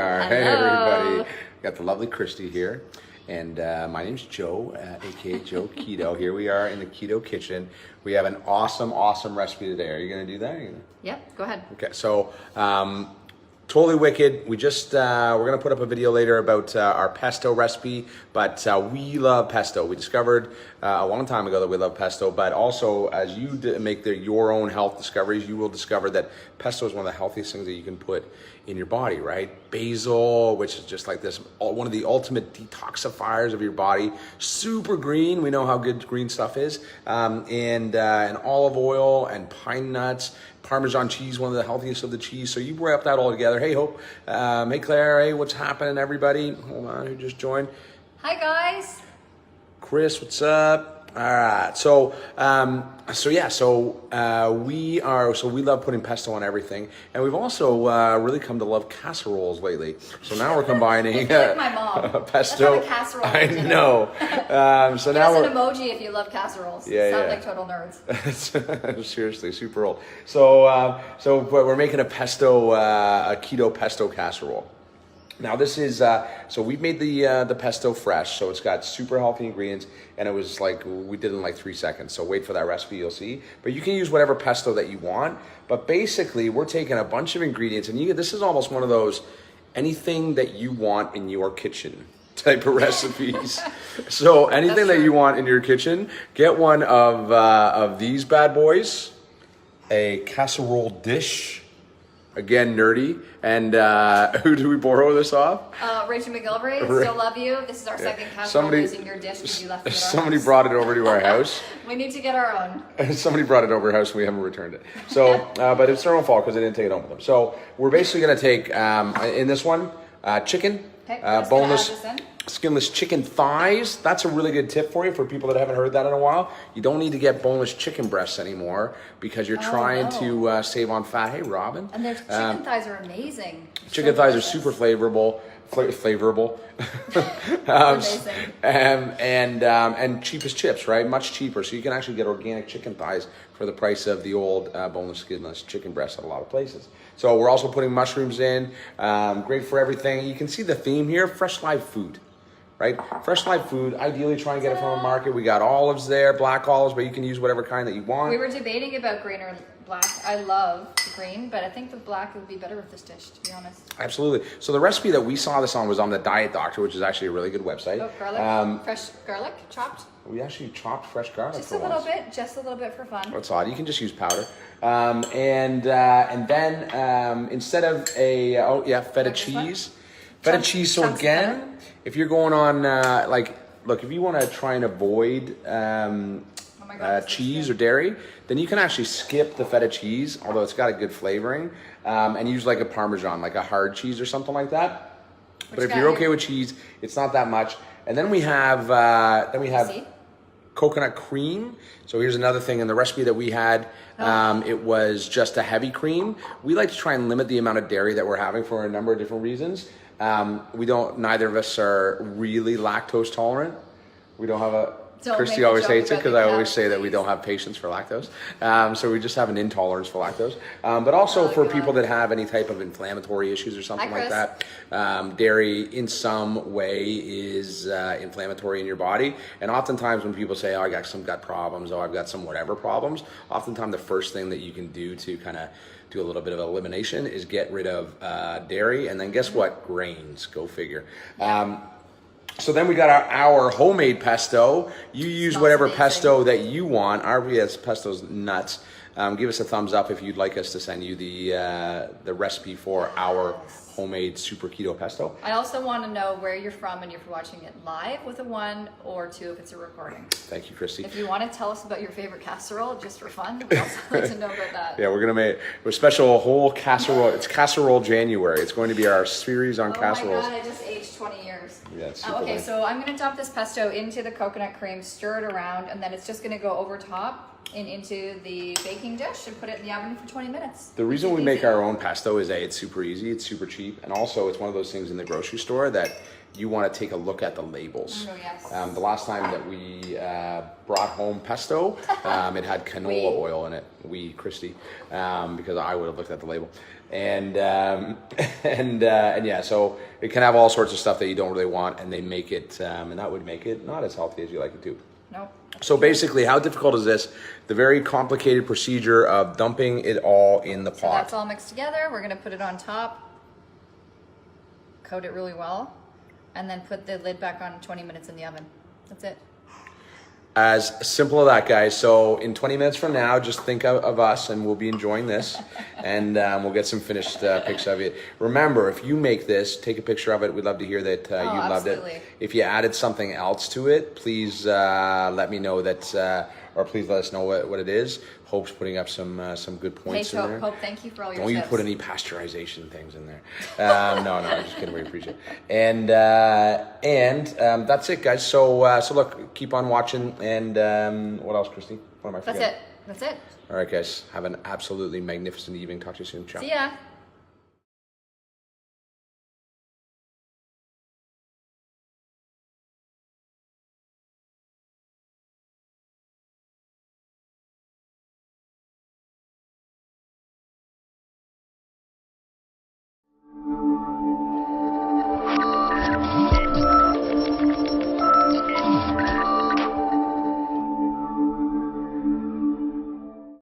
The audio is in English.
are. Hello. Hey, everybody. Got the lovely Christy here. And my name's Joe, aka Joe Keto. Here we are in the Keto kitchen. We have an awesome recipe today. Are you going to do that? Yep, go ahead. Okay, so totally wicked. We just, we're going to put up a video later about our pesto recipe, but we love pesto. We discovered a long time ago that we love pesto, but also as you make your own health discoveries, you will discover that pesto is one of the healthiest things that you can put in your body, right? Basil, which is just like this, one of the ultimate detoxifiers of your body. Super green, we know how good green stuff is. And olive oil and pine nuts. Parmesan cheese, one of the healthiest of the cheese. So you wrap that all together. Hey, Hope. Hey, Claire. Hey, what's happening, everybody? Hold on, who just joined? Hi, guys. Chris, what's up? All right. So we love putting pesto on everything, and we've also really come to love casseroles lately. So now we're combining like my mom. pesto. Let's have a casserole I for dinner. know. So Give now us we're an emoji if you love casseroles. Yeah, Sound yeah. like total nerds. Seriously, super old. So but we're making a keto pesto casserole. Now this is, so we've made the pesto fresh, so it's got super healthy ingredients, and it was like, we did it in like 3 seconds, so wait for that recipe, you'll see. But you can use whatever pesto that you want, but basically we're taking a bunch of ingredients, and this is almost one of those, anything that you want in your kitchen type of recipes. So anything that you want in your kitchen, get one of these bad boys, a casserole dish. Again, nerdy. And who do we borrow this off? Rachel McGilvery, still love you. This is our second casserole using your dish because you left it at our Somebody house. brought it over to our house. We need to get our own. Somebody brought it over our house and we haven't returned it. So, but it's their own fault because they didn't take it home with them. So we're basically going to take, in this one, chicken, boneless, skinless chicken thighs. That's a really good tip for you for people that haven't heard that in a while. You don't need to get boneless chicken breasts anymore because you're trying to save on fat. Hey, Robin. And their chicken thighs are amazing. Chicken thighs are super flavorable. And cheap as chips, right? Much cheaper. So you can actually get organic chicken thighs for the price of the old boneless, skinless chicken breasts at a lot of places. So we're also putting mushrooms in. Great for everything. You can see the theme here: fresh live food. Right? Fresh live food, ideally try and get it from a market. We got olives there, black olives, but you can use whatever kind that you want. We were debating about green or black. I love the green, but I think the black would be better with this dish, to be honest. Absolutely. So the recipe that we saw this on was on the Diet Doctor, which is actually a really good website. Oh, garlic? Fresh garlic, chopped? We actually chopped fresh garlic just a little bit for fun. That's odd. You can just use powder. And then instead of feta cheese. Feta cheese. So again, if you're going on, if you want to try and avoid cheese or dairy, then you can actually skip the feta cheese, although it's got a good flavoring, and use like a Parmesan, like a hard cheese or something like that. But if you're okay with cheese, it's not that much. And then we have coconut cream. So here's another thing in the recipe that we had. It was just a heavy cream. We like to try and limit the amount of dairy that we're having for a number of different reasons. Neither of us are really lactose tolerant. We don't have Christy always hates it because I always say that we don't have patience for lactose. So we just have an intolerance for lactose. But also for people that have any type of inflammatory issues or something like that, dairy in some way is inflammatory in your body. And oftentimes when people say, oh, I got some gut problems, oh, I've got some whatever problems, oftentimes the first thing that you can do to kind of do a little bit of elimination is get rid of dairy, and then guess what? Grains. Go figure. So then we got our homemade pesto. You use whatever pesto that you want. Our pesto's nuts. Give us a thumbs up if you'd like us to send you the recipe for our homemade super keto pesto. I also want to know where you're from and if you're watching it live with a 1 or 2 if it's a recording. Thank you, Christy. If you want to tell us about your favorite casserole just for fun, we'd also like to know about that. Yeah, we're going to make a special whole casserole. It's Casserole January. It's going to be our series on casseroles. Oh my God, I just aged 20 years. Yeah, it's super okay, nice. so I'm going to dump this pesto into the coconut cream, stir it around, and then it's just going to go over top and into the baking dish and put it in the oven for 20 minutes. The reason we make our own pesto is it's super easy, it's super cheap, and also it's one of those things in the grocery store that you want to take a look at the labels. Oh, yes. The last time that we brought home pesto, it had canola oil in it. Christy, because I would have looked at the label. and yeah, so it can have all sorts of stuff that you don't really want, and they make it, and that would make it not as healthy as you like it to. Nope. So basically, how difficult is this? The very complicated procedure of dumping it all in the pot. So that's all mixed together. We're gonna put it on top, coat it really well, and then put the lid back on 20 minutes in the oven. That's it. As simple as that, guys. So in 20 minutes from now, just think of us, and we'll be enjoying this, and we'll get some finished pics of it. Remember, if you make this, take a picture of it. We'd love to hear that you loved absolutely. it. If you added something else to it, please let me know that, or please let us know what it is. Hope's putting up some good points Hey, in there. Hope, thank you for all your Don't tips. you put any pasteurization things in there. No, I'm just kidding. We appreciate it. And that's it, guys. So look, keep on watching. And what else, Christy? What am I forgetting? That's it. All right, guys. Have an absolutely magnificent evening. Talk to you soon. Ciao. See ya.